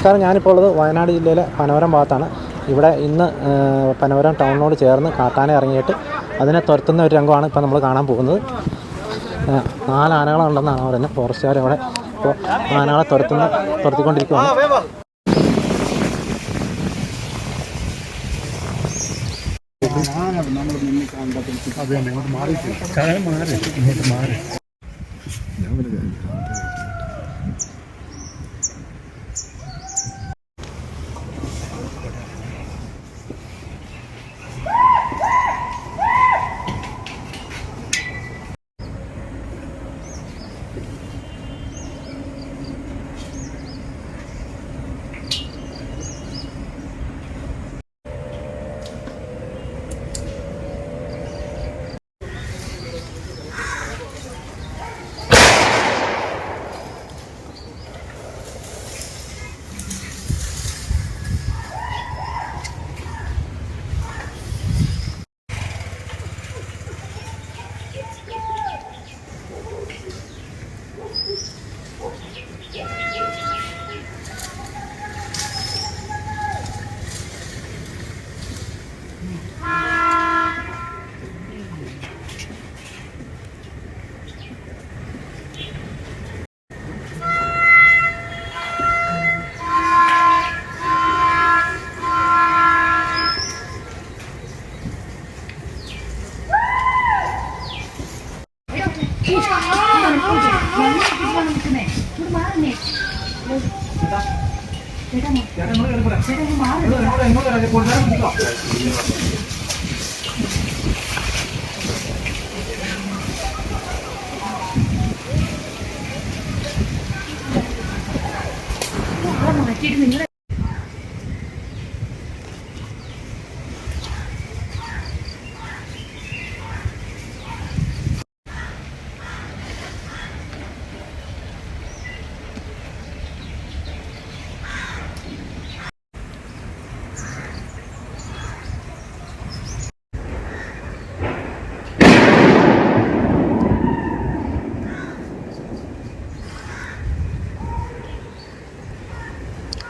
നമസ്കാരം. ഞാനിപ്പോൾ ഉള്ളത് വയനാട് ജില്ലയിലെ പനവരം ഭാഗത്താണ്. ഇവിടെ ഇന്ന് പനവരം ടൗണിനോട് ചേർന്ന് കാട്ടാന ഇറങ്ങിയിട്ട് അതിനെ തുരത്തുന്ന ഒരു രംഗമാണ് ഇപ്പോൾ നമ്മൾ കാണാൻ പോകുന്നത്. 4 ആനകളുണ്ടെന്നാണ് പറയുന്നത്. ഫോറസ്റ്റുകാർ അവിടെ ഇപ്പോൾ ആനകളെ തുരത്തിക്കൊണ്ടിരിക്കുകയാണ്.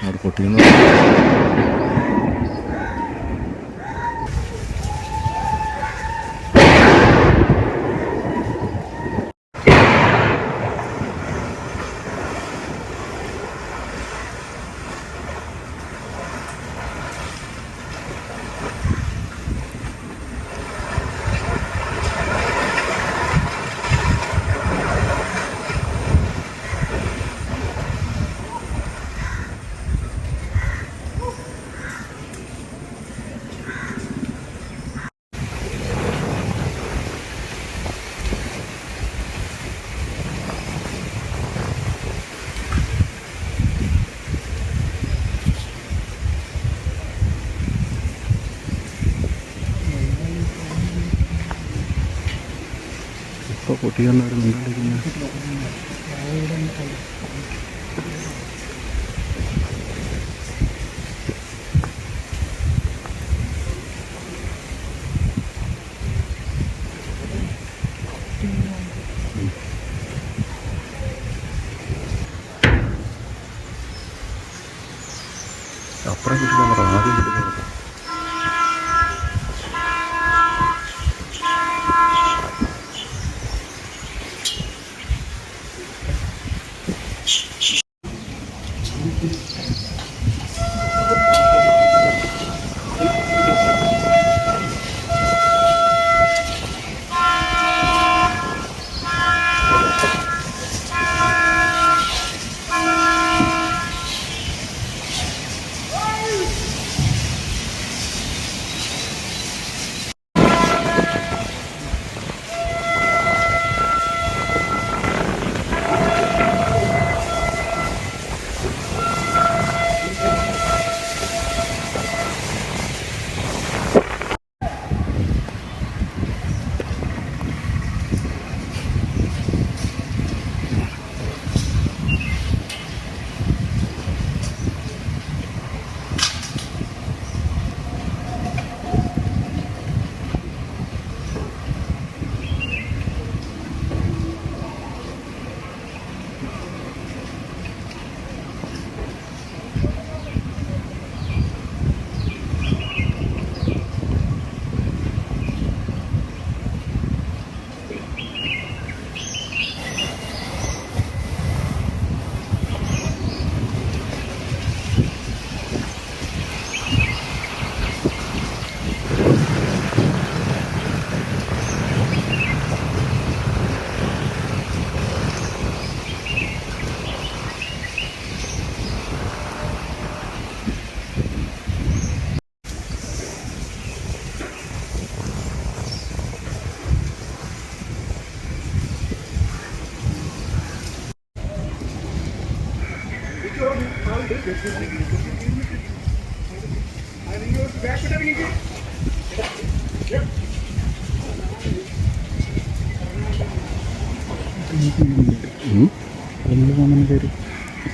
അവിടെ പൊട്ടിയെന്ന് ഇപ്പോൾ പൊട്ടിയെന്നവർ മിണ്ടാണ്ടിരിക്കുന്നത്. അപ്പുറം കിട്ടുന്ന ആദ്യം കിട്ടുന്നത്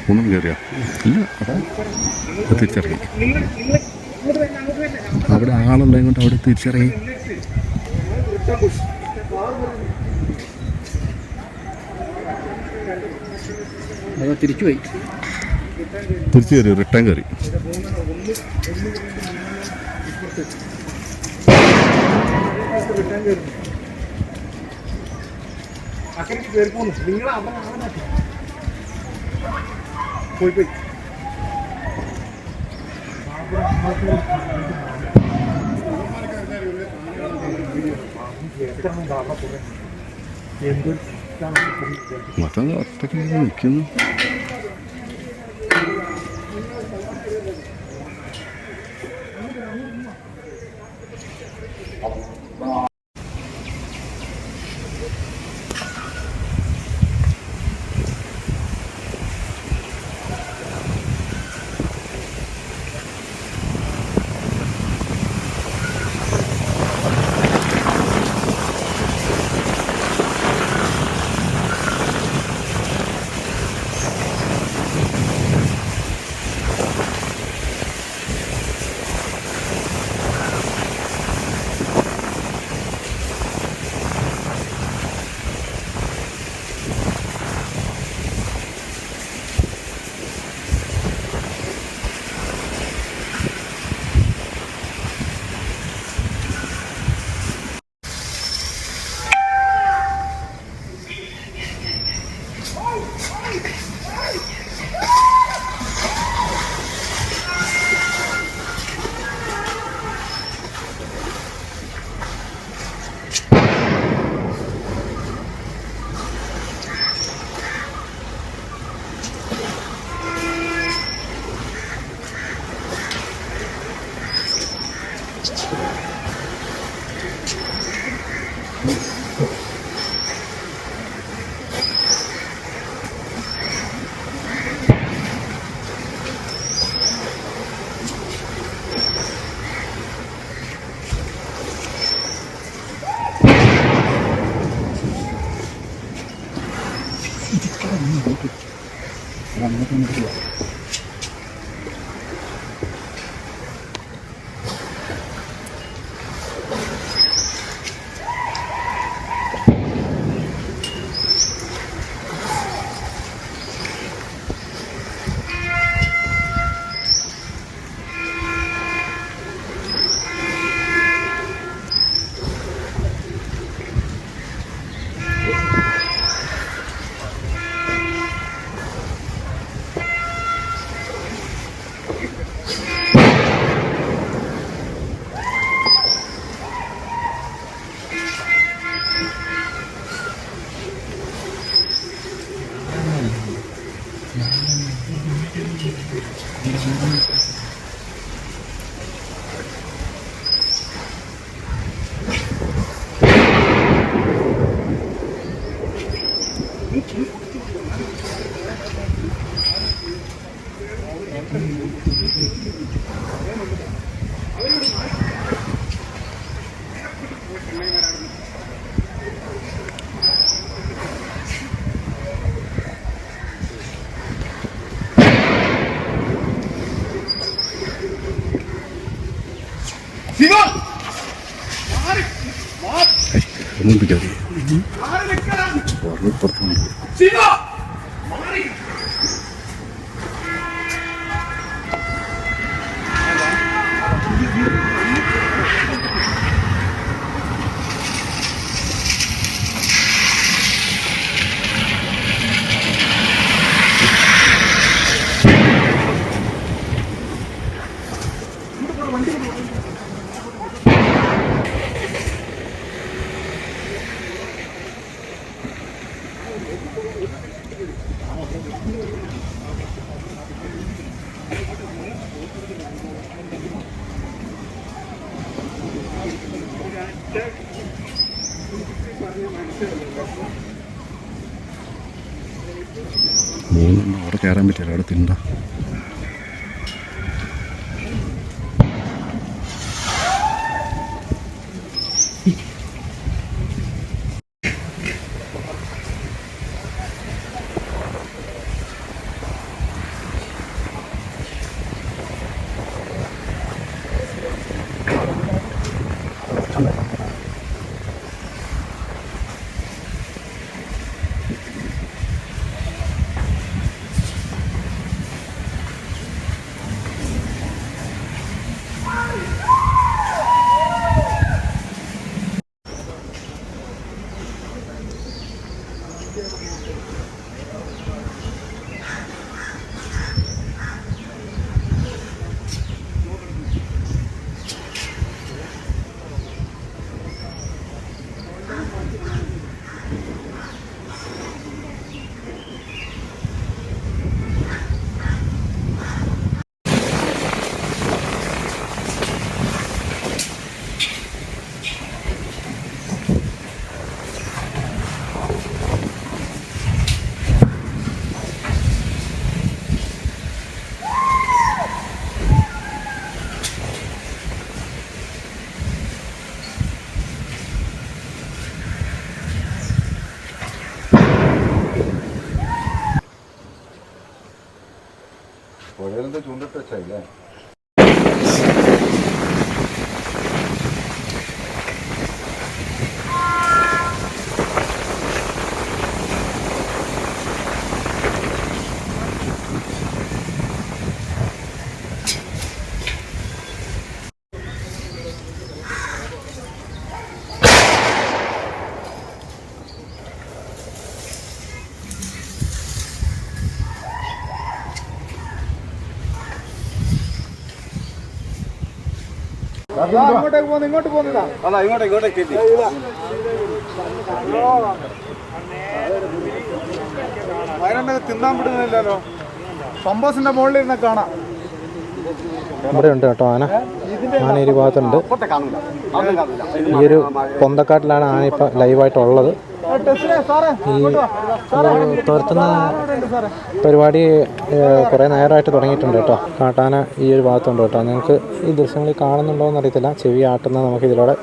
മൂന്നും കയറിയാ ഇല്ല അതാ തിരിച്ചിറങ്ങി അവിടെ ആളുണ്ടായി കൊണ്ട് അവിടെ തിരിച്ചിറങ്ങി തിരിച്ചു പോയി തിരിച്ചു കയറി റിട്ടേൺ കയറി പോയി മറ്റൊന്ന് ഒറ്റയ്ക്ക് നിൽക്കുന്നു ഒന്നും പിടിക്കാതെ പുറത്തുണ്ട് മൂന്നെണ്ണം അവിടെ കയറാൻ പറ്റില്ല അവിടെ തിണ്ട പുഴയിലെന്താ ചൂണ്ടിട്ട് വെച്ചല്ലേ? ഇങ്ങോട്ട് പോകുന്നതാ. വയനാട്ടിൽ തിന്നാൻ വിടുന്നില്ലല്ലോ. പമ്പോസിന്റെ മുകളിൽ ഇരുന്ന് കാണാം. ഇവിടെ ഉണ്ട് കേട്ടോ ആന. ആന ഒരു ഭാഗത്തുണ്ട്. ഈ ഒരു പൊന്തക്കാട്ടിലാണ് ആന ഇപ്പോൾ ലൈവായിട്ടുള്ളത്. ഈ തുരത്തുന്ന പരിപാടി കുറേ നേരമായിട്ട് തുടങ്ങിയിട്ടുണ്ട് കേട്ടോ. കാട്ടാന ഈ ഒരു ഭാഗത്തുണ്ട് കേട്ടോ. നിങ്ങൾക്ക് ഈ ദൃശ്യങ്ങളിൽ കാണുന്നുണ്ടോ എന്നറിയത്തില്ല. ചെവി ആട്ടുന്ന നമുക്ക് ഇതിലൂടെ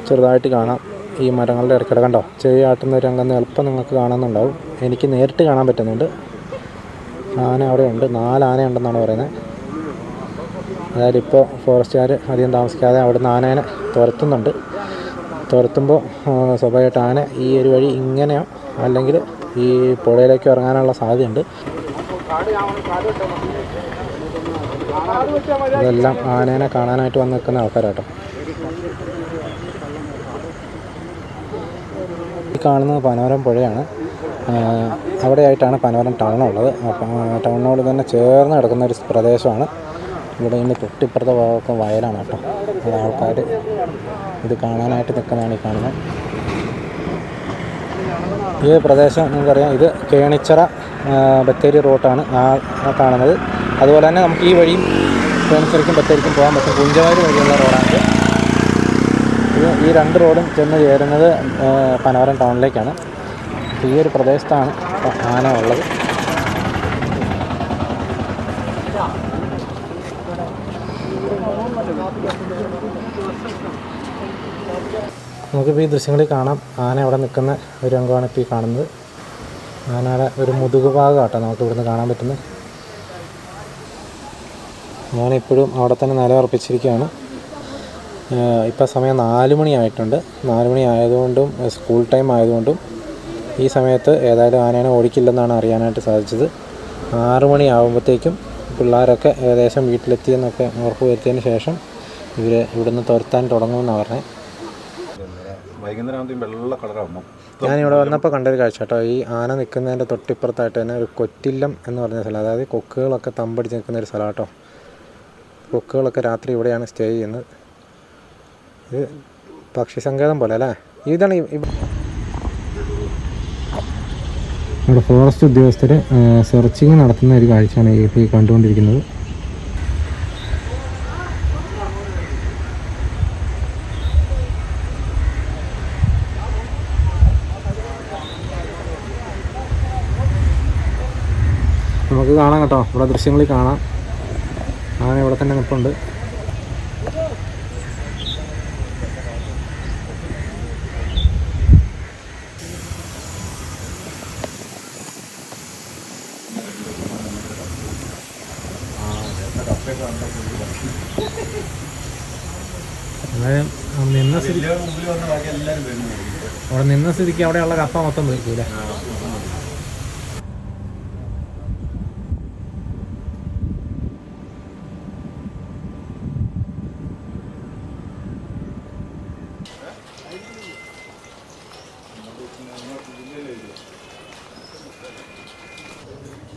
ചെറുതായിട്ട് കാണാം. ഈ മരങ്ങളുടെ ഇടയ്ക്കിടെ കണ്ടോ ചെവി ആട്ടുന്ന ഒരു രംഗം എളുപ്പം നിങ്ങൾക്ക് കാണുന്നുണ്ടാവും. എനിക്ക് നേരിട്ട് കാണാൻ പറ്റുന്നുണ്ട്. ആന അവിടെ ഉണ്ട്. 4 ആനയുണ്ടെന്നാണ് പറയുന്നത്. അതായത് ഇപ്പോൾ ഫോറസ്റ്റുകാർ അധികം താമസിക്കാതെ അവിടുന്ന് ആനേനെ തുരത്തുന്നുണ്ട്. തുരത്തുമ്പോൾ സ്വാഭാവികമായിട്ട് ആന ഈ ഒരു വഴി ഇങ്ങനെയോ അല്ലെങ്കിൽ ഈ പുഴയിലേക്ക് ഇറങ്ങാനുള്ള സാധ്യതയുണ്ട്. ഇതെല്ലാം ആനേനെ കാണാനായിട്ട് വന്ന് നിൽക്കുന്ന ആൾക്കാരാട്ടോ. ഈ കാണുന്നത് പനവരം പുഴയാണ്. അവിടെയായിട്ടാണ് പനവരം ടൗണുള്ളത്. ടൗണിനോട് തന്നെ ചേർന്ന് കിടക്കുന്ന ഒരു പ്രദേശമാണ്. ഇവിടെ ഇന്ന് തൊട്ടിപ്പുറത്തെ ഭാഗമൊക്കെ വയലാണ് കേട്ടോ. അത് ആൾക്കാർ ഇത് കാണാനായിട്ട് നിൽക്കുന്നതാണ് ഈ കാണുന്നത്. ഈ പ്രദേശം നിങ്ങൾക്കറിയാം, ഇത് കേണിച്ചിറ ബത്തേരി റൂട്ടാണ് ആ കാണുന്നത്. അതുപോലെ തന്നെ നമുക്ക് ഈ വഴിയും കേണിച്ചിറയ്ക്കും ബത്തേരിക്കും പോകാൻ പറ്റും. കുഞ്ചവാരി വഴിയുള്ള റോഡാണിത്. ഈ 2 റോഡും ചെന്ന് ചേരുന്നത് പനവരം ടൗണിലേക്കാണ്. ഈ ഒരു പ്രദേശത്താണ് ആന ഉള്ളത്. നമുക്കിപ്പോൾ ഈ ദൃശ്യങ്ങളിൽ കാണാം ആന അവിടെ നിൽക്കുന്ന ഒരു രംഗമാണ് ഇപ്പോൾ ഈ കാണുന്നത്. ആനയുടെ ഒരു മുതുക് ഭാഗമാട്ടോ നമുക്ക് ഇവിടുന്ന് കാണാൻ പറ്റുന്നത്. ഞാനിപ്പോഴും അവിടെ തന്നെ നിലയുറപ്പിച്ചിരിക്കുകയാണ്. ഇപ്പോൾ സമയം 4 മണിയായിട്ടുണ്ട്. 4 മണി ആയതുകൊണ്ടും സ്കൂൾ ടൈം ആയതുകൊണ്ടും ഈ സമയത്ത് ഏതായാലും ആനേനെ ഓടിക്കില്ലെന്നാണ് അറിയാനായിട്ട് സാധിച്ചത്. 6 മണി ആകുമ്പോഴത്തേക്കും പിള്ളേരൊക്കെ ഏകദേശം വീട്ടിലെത്തിയെന്നൊക്കെ ഉറപ്പ് വരുത്തിയതിന് ശേഷം ഇവിടുന്ന് തുരത്താൻ തുടങ്ങുമെന്നാണ് പറഞ്ഞത്. ഞാനിവിടെ വന്നപ്പോൾ കണ്ടൊരു കാഴ്ച കേട്ടോ. ഈ ആന നിൽക്കുന്നതിൻ്റെ തൊട്ടിപ്പുറത്തായിട്ട് തന്നെ ഒരു കൊറ്റില്ലം എന്ന് പറഞ്ഞ സ്ഥലം, അതായത് കൊക്കുകളൊക്കെ തമ്പടിച്ച് നിൽക്കുന്ന ഒരു സ്ഥലം കേട്ടോ. കൊക്കുകളൊക്കെ രാത്രി ഇവിടെയാണ് സ്റ്റേ ചെയ്യുന്നത്. ഇത് പക്ഷി സങ്കേതം പോലെ അല്ലേ. ഇതാണ് ഇവിടെ ഫോറസ്റ്റ് ഉദ്യോഗസ്ഥർ സെർച്ചിങ് നടത്തുന്ന ഒരു കാഴ്ചയാണ് ഈ കണ്ടുകൊണ്ടിരിക്കുന്നത്. നമുക്ക് കാണാം കേട്ടോ, ഇവിടെ ദൃശ്യങ്ങളിൽ കാണാം ആന ഇവിടെ തന്നെ നിൽപ്പുണ്ട്. അതായത് നിന്ന സ്ഥിതിക്ക് അവിടെയുള്ള കപ്പ മൊത്തം നിൽക്കൂലേ.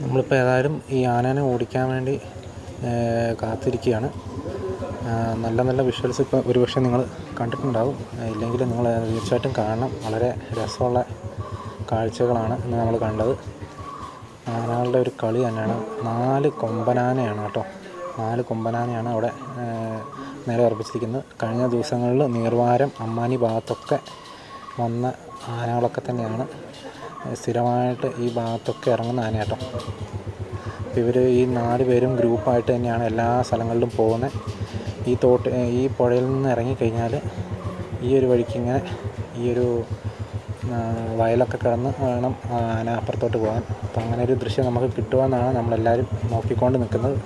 നമ്മളിപ്പോൾ ഏതായാലും ഈ ആനേനെ ഓടിക്കാൻ വേണ്ടി കാത്തിരിക്കുകയാണ്. നല്ല നല്ല വിഷ്വൽസ് ഇപ്പോൾ ഒരുപക്ഷെ നിങ്ങൾ കണ്ടിട്ടുണ്ടാവും. ഇല്ലെങ്കിൽ നിങ്ങൾ തീർച്ചയായിട്ടും കാണണം. വളരെ രസമുള്ള കാഴ്ചകളാണ് ഇന്ന് നമ്മൾ കണ്ടത്. ആനകളുടെ ഒരു കളി തന്നെയാണ്. 4 കൊമ്പനാനയാണ് കേട്ടോ. 4 കൊമ്പനാനയാണ് അവിടെ നേരെ ഉറപ്പിച്ചിരിക്കുന്നത്. കഴിഞ്ഞ ദിവസങ്ങളിൽ നീർവാരം അമ്മാനി ഭാഗത്തൊക്കെ വന്ന ആനകളൊക്കെ തന്നെയാണ് സ്ഥിരമായിട്ട് ഈ ഭാഗത്തൊക്കെ ഇറങ്ങുന്ന ആന കേട്ടോ. ഇവർ ഈ 4 പേരും ഗ്രൂപ്പായിട്ട് തന്നെയാണ് എല്ലാ സ്ഥലങ്ങളിലും പോകുന്നത്. ഈ പുഴയിൽ നിന്ന് ഇറങ്ങിക്കഴിഞ്ഞാൽ ഈ ഒരു വഴിക്ക് ഇങ്ങനെ ഈ ഒരു വയലൊക്കെ കിടന്ന് വേണം ആന അപ്പുറത്തോട്ട് പോകാൻ. അപ്പോൾ അങ്ങനെ ഒരു ദൃശ്യം നമുക്ക് കിട്ടുമെന്നാണ് നമ്മളെല്ലാവരും നോക്കിക്കൊണ്ട് നിൽക്കുന്നത്.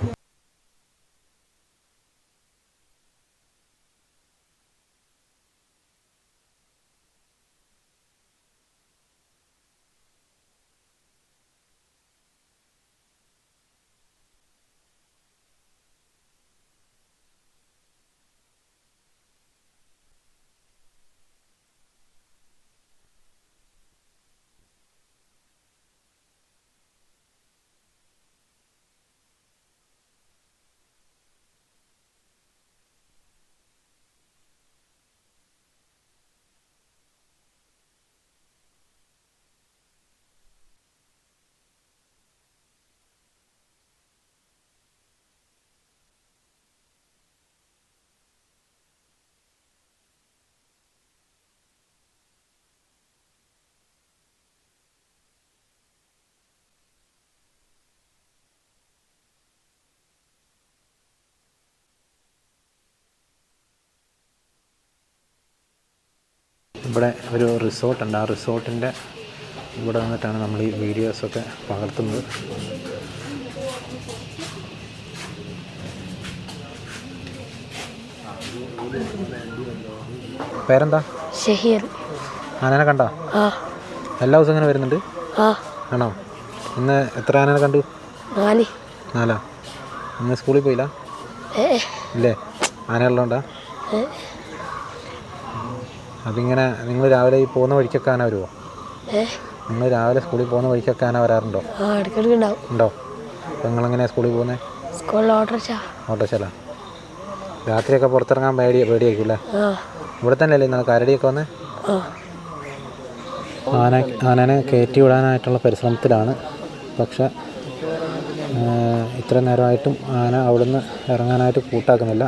ഇവിടെ ഒരു റിസോർട്ടുണ്ട്. ആ റിസോർട്ടിൻ്റെ ഇവിടെ വന്നിട്ടാണ് നമ്മൾ ഈ വീഡിയോസൊക്കെ പകർത്തുന്നത്. പേരെന്താ? ഷഹീർ. ആനനെ കണ്ടോ? എല്ലാ ദിവസവും ഇങ്ങനെ വരുന്നുണ്ട്? ആണോ? ഇന്ന് എത്ര ആനനെ കണ്ടു? 4. ഇന്ന് സ്കൂളിൽ പോയില്ല? ഇല്ലേ? ആനകളുണ്ടോ? അതിങ്ങനെ നിങ്ങൾ രാവിലെ ഈ പോകുന്ന വഴിക്കൊക്കെ ആന വരുമോ? നിങ്ങൾ രാവിലെ സ്കൂളിൽ പോകുന്ന വഴിക്കൊക്കെ ആന വരാറുണ്ടോ? ഉണ്ടോ? അപ്പോൾ നിങ്ങളെങ്ങനെയാണ് സ്കൂളിൽ പോകുന്നത്? ഓട്ടോറിക്ഷയില. രാത്രിയൊക്കെ പുറത്തിറങ്ങാൻ പേടിയായിരിക്കും അല്ലേ? ഇവിടെ തന്നെ അല്ലേ ഇന്ന് കരടിയൊക്കെ വന്നേ? ആനനെ കയറ്റി വിടാനായിട്ടുള്ള പരിശ്രമത്തിലാണ്. പക്ഷേ ഇത്ര നേരമായിട്ടും ആന അവിടുന്ന് ഇറങ്ങാനായിട്ട് കൂട്ടാക്കുന്നില്ല.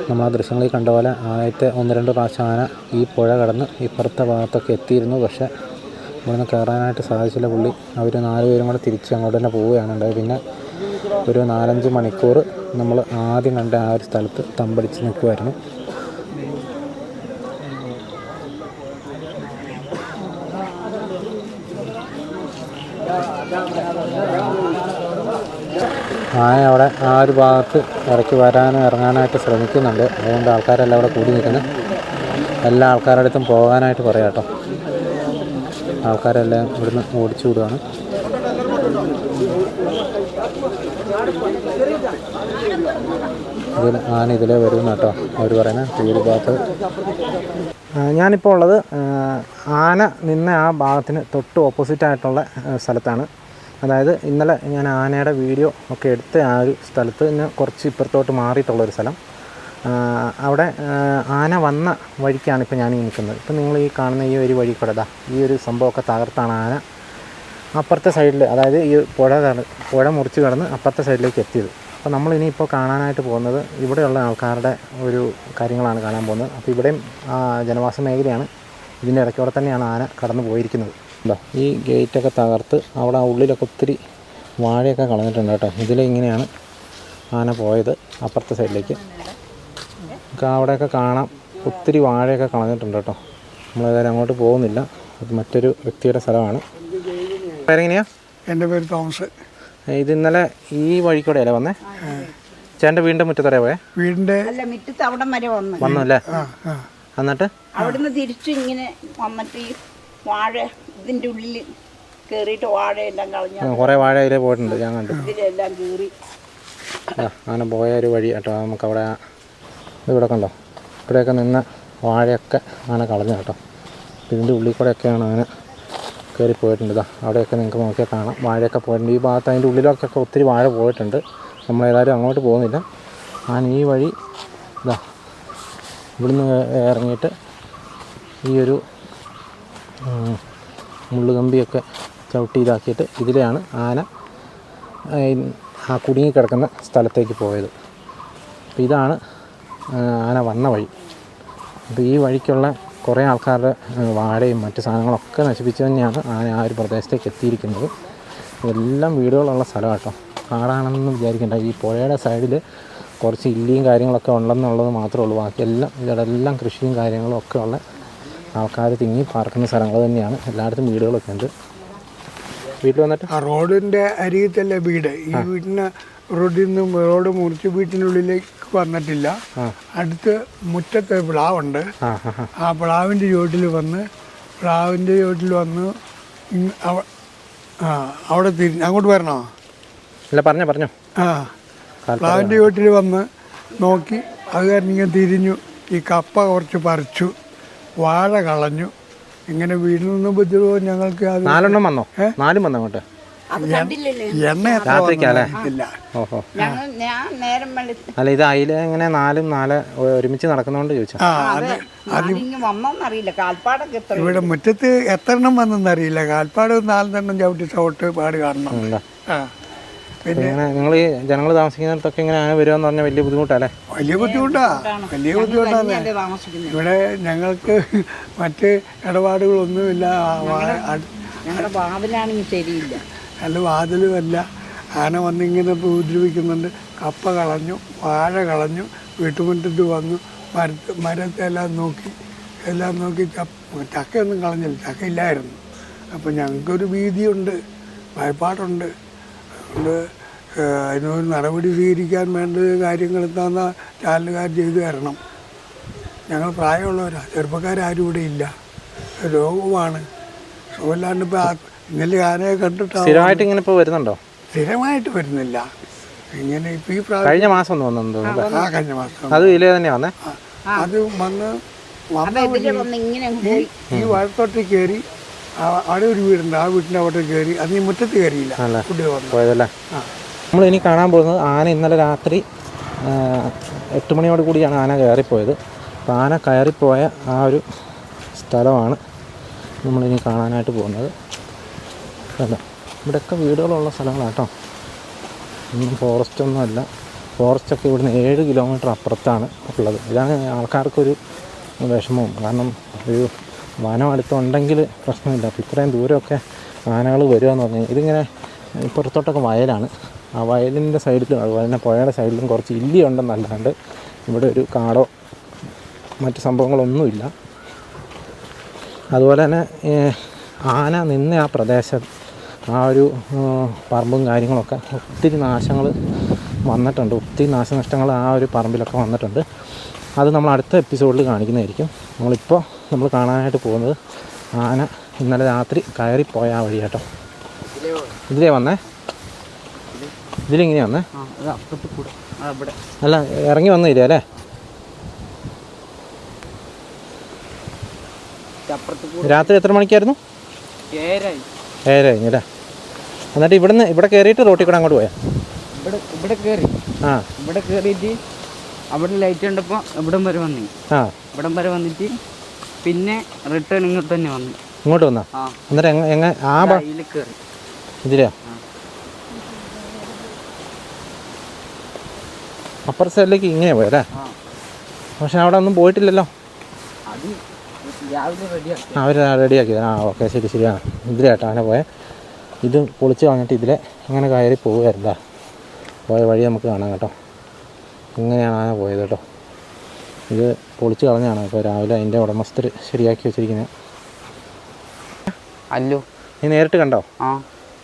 നമ്മൾ ആ ദൃശ്യങ്ങളിൽ കണ്ട പോലെ ആദ്യത്തെ 1-2 പ്രാവശ്യം ആന ഈ പുഴ കടന്ന് ഇപ്പുറത്തെ ഭാഗത്തൊക്കെ എത്തിയിരുന്നു. പക്ഷേ ഇവിടുന്ന് കയറാനായിട്ട് സാധിച്ചില്ല. പുള്ളി അവർ 4 പേരും കൂടെ തിരിച്ച് അങ്ങോട്ട് തന്നെ പോവുകയാണ് ഉണ്ടായത്. പിന്നെ ഒരു 4-5 മണിക്കൂർ നമ്മൾ ആദ്യം കണ്ട ആ ഒരു സ്ഥലത്ത് തമ്പടിച്ച് നിൽക്കുമായിരുന്നു. ആന അവിടെ ആ ഒരു ഭാഗത്ത് ഇടയ്ക്ക് വരാനും ഇറങ്ങാനായിട്ട് ശ്രമിക്കുന്നുണ്ട്. അതുകൊണ്ട് ആൾക്കാരെല്ലാം അവിടെ കൂടി നിൽക്കുന്നത്. എല്ലാ ആൾക്കാരുടെ അടുത്തും പോകാനായിട്ട് പറയാം കേട്ടോ. ആൾക്കാരെല്ലാം ഇവിടുന്ന് ഓടിച്ചു വിടുകയാണ്. ആന ഇതിലേ വരുന്നു കേട്ടോ അവർ പറയുന്നത്. ഈ ഒരു ഭാഗത്ത് ഞാനിപ്പോൾ ഉള്ളത് ആന നിന്ന ആ ഭാഗത്തിന് തൊട്ട് ഓപ്പോസിറ്റായിട്ടുള്ള സ്ഥലത്താണ്. അതായത് ഇന്നലെ ഞാൻ ആനയുടെ വീഡിയോ ഒക്കെ എടുത്ത ആ ഒരു സ്ഥലത്ത് നിന്ന് കുറച്ച് ഇപ്പുറത്തോട്ട് മാറിയിട്ടുള്ളൊരു സ്ഥലം. അവിടെ ആന വന്ന വഴിക്കാണ് ഇപ്പോൾ ഞാൻ നിൽക്കുന്നത്. ഇപ്പം നിങ്ങൾ ഈ കാണുന്ന ഈ ഒരു വഴി കൂടെ ഈ ഒരു സംഭവമൊക്കെ തകർത്താണ് ആന അപ്പുറത്തെ സൈഡിൽ, അതായത് ഈ പുഴ മുറിച്ച് കടന്ന് അപ്പുറത്തെ സൈഡിലേക്ക് എത്തിയത്. അപ്പോൾ നമ്മളിനിയിപ്പോൾ കാണാനായിട്ട് പോകുന്നത് ഇവിടെയുള്ള ആൾക്കാരുടെ ഒരു കാര്യങ്ങളാണ് കാണാൻ പോകുന്നത്. അപ്പോൾ ഇവിടെയും ജനവാസ മേഖലയാണ്. ഇതിൻ്റെ ഇടയ്ക്കൂടെ തന്നെയാണ് ആന കടന്നു പോയിരിക്കുന്നത്. ഈ ഗേറ്റൊക്കെ തകർത്ത് അവിടെ ഉള്ളിലൊക്കെ ഒത്തിരി വാഴയൊക്കെ കളഞ്ഞിട്ടുണ്ട് കേട്ടോ. ഇതിലിങ്ങനെയാണ് ആന പോയത് അപ്പുറത്തെ സൈഡിലേക്ക്. അവിടെയൊക്കെ കാണാം ഒത്തിരി വാഴയൊക്കെ കളഞ്ഞിട്ടുണ്ട് കേട്ടോ. നമ്മളേതായാലും അങ്ങോട്ട് പോകുന്നില്ല. അത് മറ്റൊരു വ്യക്തിയുടെ സ്ഥലമാണ്. പേരെങ്ങനെയാ? എൻ്റെ പേര് തോമസ്. ഇത് ഇന്നലെ ഈ വഴിക്കൂടെ അല്ലേ വന്നേ? ചേട്ടൻ്റെ വീടിൻ്റെ മുറ്റത്തറ പോയേ? വീടിൻ്റെ മുറ്റത്ത് അവിടം വരെ വന്നു അല്ലേ? എന്നിട്ട് അവിടുന്ന് തിരിച്ചു ഇങ്ങനെ വന്നിട്ട് ഈ വാഴ ഇതിൻ്റെ ഉള്ളിൽ കയറിയിട്ട് വാഴയെല്ലാം കളഞ്ഞു. കുറേ വാഴ അതിലേ പോയിട്ടുണ്ട്, ഞാൻ കണ്ടു. ഇതിലെല്ലാം കയറി ആന പോയ ഒരു വഴി കേട്ടോ. നമുക്കവിടെ ഇവിടെ കണ്ടോ, ഇവിടെയൊക്കെ നിന്ന് വാഴയൊക്കെ ആന കളഞ്ഞു കേട്ടോ. ഇതിൻ്റെ ഉള്ളിൽ കൂടെയൊക്കെയാണ് ആന കയറി പോയിട്ടുണ്ട്. അവിടെയൊക്കെ നിങ്ങൾക്ക് നോക്കിയാൽ കാണാം വാഴയൊക്കെ പോയിട്ടുണ്ട്. ഈ ഭാഗത്ത് അതിൻ്റെ ഉള്ളിലൊക്കെ ഒത്തിരി വാഴ പോയിട്ടുണ്ട്. നമ്മളേതായാലും അങ്ങോട്ട് പോകുന്നില്ല. ആന ഈ വഴി ഇവിടുന്ന് ഇറങ്ങിയിട്ട് ഈ ഒരു മുള്ളുകമ്പിയൊക്കെ ചവിട്ടി ഇതാക്കിയിട്ട് ഇതിലെയാണ് ആന ആ കുടുങ്ങിക്കിടക്കുന്ന സ്ഥലത്തേക്ക് പോയത്. അപ്പോൾ ഇതാണ് ആന വന്ന വഴി. അപ്പോൾ ഈ വഴിക്കുള്ള കുറേ ആൾക്കാരുടെ വാഴയും മറ്റ് സാധനങ്ങളൊക്കെ നശിപ്പിച്ച് തന്നെയാണ് ആന ആ ഒരു പ്രദേശത്തേക്ക് എത്തിയിരിക്കുന്നത്. ഇതെല്ലാം വീടുകളുള്ള സ്ഥലം കേട്ടോ. കാടാണെന്ന് വിചാരിക്കേണ്ട. ഈ പുഴയുടെ സൈഡിൽ കുറച്ച് ഇല്ലിയും കാര്യങ്ങളൊക്കെ ഉണ്ടെന്നുള്ളത് മാത്രമേ ഉള്ളൂ. ബാക്കിയെല്ലാം ഇവിടെല്ലാം കൃഷിയും കാര്യങ്ങളും ഒക്കെ ഉള്ള ആൾക്കാർ തിങ്ങി പാർക്കുന്ന സ്ഥലങ്ങൾ തന്നെയാണ്. എല്ലായിടത്തും വീടുകളൊക്കെ ഉണ്ട്. വീട്ടിൽ വന്നിട്ട് ആ റോഡിൻ്റെ അരികത്തല്ലേ വീട്. ഈ വീട്ടിന് റോഡിൽ നിന്നും റോഡ് മുറിച്ച് വീട്ടിനുള്ളിലേക്ക് വന്നിട്ടില്ല. അടുത്ത് മുറ്റത്ത് പ്ലാവുണ്ട്. ആ പ്ലാവിൻ്റെ ചുവട്ടിൽ വന്ന് അവിടെ തിരിഞ്ഞ് അങ്ങോട്ട് വരണോ? അല്ല പറഞ്ഞോ. ആ പ്ലാവിൻ്റെ ചുവട്ടിൽ വന്ന് നോക്കി. അത് കാരണം ഇങ്ങനെ തിരിഞ്ഞു. ഈ കപ്പ കുറച്ച് പറിച്ചു, വാഴ കളഞ്ഞു. ഇങ്ങനെ വീട്ടിൽ നിന്ന് ബുദ്ധിമുട്ട് ഞങ്ങൾക്ക് അത് 4 വന്നോ? 4 വന്നോ അങ്ങോട്ട്? എണ്ണ രാത്രിക്കല്ലേ? ഓഹോ. ഞാൻ നേരം വെളുത്ത് അല്ല ഇത് അതിൽ എങ്ങനെ 4 ഒരുമിച്ച് നടക്കുന്നതുകൊണ്ട് ചോദിച്ചാൽ വന്നോന്നറിയില്ല. കാൽപ്പാടൊക്കെ എത്ര ഇവിടെ മുറ്റത്ത് എത്ര എണ്ണം വന്നെന്നറിയില്ല. കാൽപ്പാട് 4 ചവിട്ടി ചവിട്ട് പാട് കാണണം. ആ പിന്നെ നിങ്ങൾ ഈ ജനങ്ങൾ താമസിക്കുന്നിടത്തൊക്കെ ഇങ്ങനെ ആന വരുമെന്ന് പറഞ്ഞാൽ വലിയ ബുദ്ധിമുട്ടല്ലേ? വലിയ ബുദ്ധിമുട്ടാണ്. ഇവിടെ ഞങ്ങൾക്ക് മറ്റ് ഇടപാടുകളൊന്നുമില്ല. ഞങ്ങളുടെ വാതിലാണെങ്കിൽ ശരിയില്ല. നല്ല വാതിലുമല്ല. ആന വന്നിങ്ങനെ ഉപദ്രവിക്കുന്നുണ്ട്. കപ്പ കളഞ്ഞു, വാഴ കളഞ്ഞു, വീട്ടുമുറ്റത്ത് വന്നു, മരത്തെല്ലാം നോക്കി ചക്കയൊന്നും കളഞ്ഞില്ല. ചക്ക ഇല്ലായിരുന്നു. അപ്പം ഞങ്ങൾക്കൊരു ഭീതിയുണ്ട്, ഭയപ്പാടുണ്ട്. അതുകൊണ്ട് അതിനൊരു നടപടി സ്വീകരിക്കാൻ വേണ്ട കാര്യങ്ങൾ എന്താണെന്ന് ചാനലുകാർ ചെയ്തു തരണം. ഞങ്ങൾ പ്രായമുള്ളവരാണ്, ചെറുപ്പക്കാരും ഇവിടെ ഇല്ല. രോഗമാണ്. സുഖമില്ലാണ്ട് ഇപ്പോൾ ഇന്നലെ ആനയെ കണ്ടിട്ട് സ്ഥിരമായിട്ട് ഇങ്ങനെ ഇപ്പോൾ വരുന്നുണ്ടോ? സ്ഥിരമായിട്ട് വരുന്നില്ല. ഇങ്ങനെ ഇപ്പം ഈ കഴിഞ്ഞ മാസം തോന്നുന്നു. കഴിഞ്ഞ മാസം അത് ഇതിലേ തന്നെയാ വന്നേ. അത് ഈ വാഴത്തോട്ടിൽ കയറി അവിടെ ഒരു വീടുണ്ട്. ആ വീട്ടിൻ്റെ അവിടെ കയറി. അത് ഈ മുറ്റത്ത് കയറിയില്ല. പോയതല്ലേ? നമ്മളിനി കാണാൻ പോകുന്നത് ആന ഇന്നലെ രാത്രി 8 മണിയോട് കൂടിയാണ് ആന കയറിപ്പോയത്. അപ്പോൾ ആന കയറിപ്പോയ ആ ഒരു സ്ഥലമാണ് നമ്മളിനി കാണാനായിട്ട് പോകുന്നത്. അല്ല ഇവിടെയൊക്കെ വീടുകളുള്ള സ്ഥലങ്ങളാണ് കേട്ടോ. ഒന്നും ഫോറസ്റ്റൊന്നുമല്ല. ഫോറസ്റ്റൊക്കെ ഇവിടുന്ന് 7 കിലോമീറ്റർ അപ്പുറത്താണ് ഉള്ളത്. ഇതാണ് ആൾക്കാർക്കൊരു വിഷമവും. കാരണം ഒരു വനം അടുത്തുണ്ടെങ്കിൽ പ്രശ്നമില്ല. അപ്പോൾ ഇത്രയും ദൂരമൊക്കെ ആനകൾ വരുമെന്ന് പറഞ്ഞു. ഇതിങ്ങനെ പുറത്തോട്ടൊക്കെ വയലാണ്. ആ വയലിൻ്റെ സൈഡിലും അതുപോലെ തന്നെ പുഴയുടെ സൈഡിലും കുറച്ച് ഇല്ലിയുണ്ടെന്നല്ലാണ്ട് ഇവിടെ ഒരു കാടോ മറ്റ് സംഭവങ്ങളൊന്നുമില്ല. അതുപോലെ തന്നെ ആന നിന്ന ആ പ്രദേശം, ആ ഒരു പറമ്പും കാര്യങ്ങളൊക്കെ ഒത്തിരി നാശങ്ങൾ വന്നിട്ടുണ്ട്. ഒത്തിരി നാശനഷ്ടങ്ങൾ ആ ഒരു പറമ്പിലൊക്കെ വന്നിട്ടുണ്ട്. അത് നമ്മൾ അടുത്ത എപ്പിസോഡിൽ കാണിക്കുന്നതായിരിക്കും. നമ്മൾ കാണാനായിട്ട് പോകുന്നത് ആന ഇന്നലെ രാത്രി കയറിപ്പോയ ആ വഴി കേട്ടോ. ഇതിലേ വന്നേ? ഇതിലിങ്ങനെ വന്നേ? അല്ല ഇറങ്ങി വന്നില്ല അല്ലേ? രാത്രി എത്ര മണിക്കായിരുന്നു? 7 കഴിഞ്ഞല്ലേ? എന്നിട്ട് ഇവിടെ കയറിയിട്ട് റോട്ടിൽ കൂടെ അങ്ങോട്ട് പോയാ? ഇവിടെ കയറി ഇവിടെ കയറിയിട്ട് അവിടെ ലൈറ്റ് കണ്ടപ്പോൾ ഇവിടം വരെ വന്നു. ഇവിടം വരെ വന്നിട്ട് പിന്നെ റിട്ടേൺ ഇങ്ങോട്ട് തന്നെ വന്നു. ഇങ്ങോട്ട് വന്നാ? എന്നിട്ട് എങ്ങനെ ആ കയറി ഇതിലാ? അപ്പുറ സൈഡിലേക്ക് ഇങ്ങനെ പോയല്ലേ? പക്ഷെ അവിടെ ഒന്നും പോയിട്ടില്ലല്ലോ. അത് രാവിലെ റെഡിയാക്കി. അവർ റെഡിയാക്കിയത്. ഓക്കെ ശരി. ഇതിലേട്ടാ അങ്ങനെ പോയെ. ഇത് പൊളിച്ച് കളഞ്ഞിട്ട് ഇതിലെ അങ്ങനെ കയറി പോവുകയല്ല. പോയ വഴി നമുക്ക് കാണാം കേട്ടോ. ഇങ്ങനെയാണ് ആന പോയത് കേട്ടോ. ഇത് പൊളിച്ച് കളഞ്ഞാണ്. ഇപ്പോൾ രാവിലെ അതിൻ്റെ ഉടമസ്ഥർ ശരിയാക്കി വെച്ചിരിക്കുന്നത്. അല്ലോ നീ നേരിട്ട് കണ്ടോ?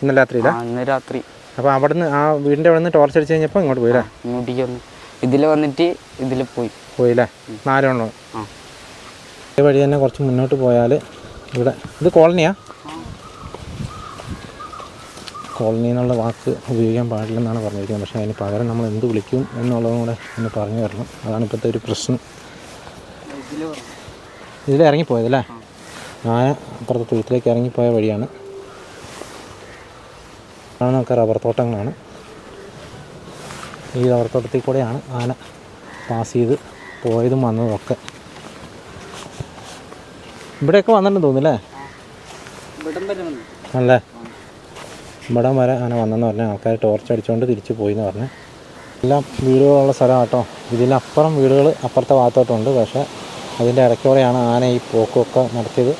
ഇന്നലെ രാത്രിയില്ല? ഇന്ന് രാത്രി. അപ്പോൾ അവിടുന്ന് ആ വീടിൻ്റെ അവിടെ നിന്ന് ടോർച്ച് അടിച്ച് കഴിഞ്ഞപ്പോൾ ഇങ്ങോട്ട് പോയില്ലേ? ഇങ്ങോട്ടേക്ക് വന്നു. ഇതിൽ വന്നിട്ട് ഇതിൽ പോയില്ലേ? 4 എണ്ണം. ഈ വഴി തന്നെ കുറച്ച് മുന്നോട്ട് പോയാൽ ഇവിടെ ഇത് കോളനിയാ? കോളനി എന്നുള്ള വാക്ക് ഉപയോഗിക്കാൻ പാടില്ലെന്നാണ് പറഞ്ഞിരിക്കുന്നത്. പക്ഷേ അതിന് പകരം നമ്മൾ എന്ത് വിളിക്കും എന്നുള്ളതും കൂടെ ഒന്ന് പറഞ്ഞു തരണം. അതാണ് ഇപ്പോഴത്തെ ഒരു പ്രശ്നം. ഇതിലിറങ്ങിപ്പോയതല്ലേ? ആന അപ്പുറത്തെ തൊഴുത്തിലേക്ക് ഇറങ്ങിപ്പോയ വഴിയാണ്. കാണുന്നതൊക്കെ റബ്ബർ തോട്ടങ്ങളാണ്. ഈ റബ്ബർ തോട്ടത്തിൽ കൂടെയാണ് ആന പാസ് ചെയ്ത് പോയതും വന്നതും ഒക്കെ. ഇവിടെയൊക്കെ വന്നിട്ടുണ്ടെന്ന് തോന്നുന്നില്ലേ? അല്ലേ? ഇവിടം വരെ ആന വന്നെന്ന് പറഞ്ഞാൽ ആൾക്കാർ ടോർച്ച് അടിച്ചുകൊണ്ട് തിരിച്ച് പോയി എന്ന് പറഞ്ഞാൽ. എല്ലാം വീടുകളുള്ള സ്ഥലമാണ് കേട്ടോ. ഇതിലപ്പുറം വീടുകൾ അപ്പുറത്തെ ഭാഗത്തോട്ടുണ്ട്. പക്ഷേ അതിൻ്റെ ഇടയ്ക്കൂടെയാണ് ആന ഈ പോക്കൊക്കെ നടത്തിയത്.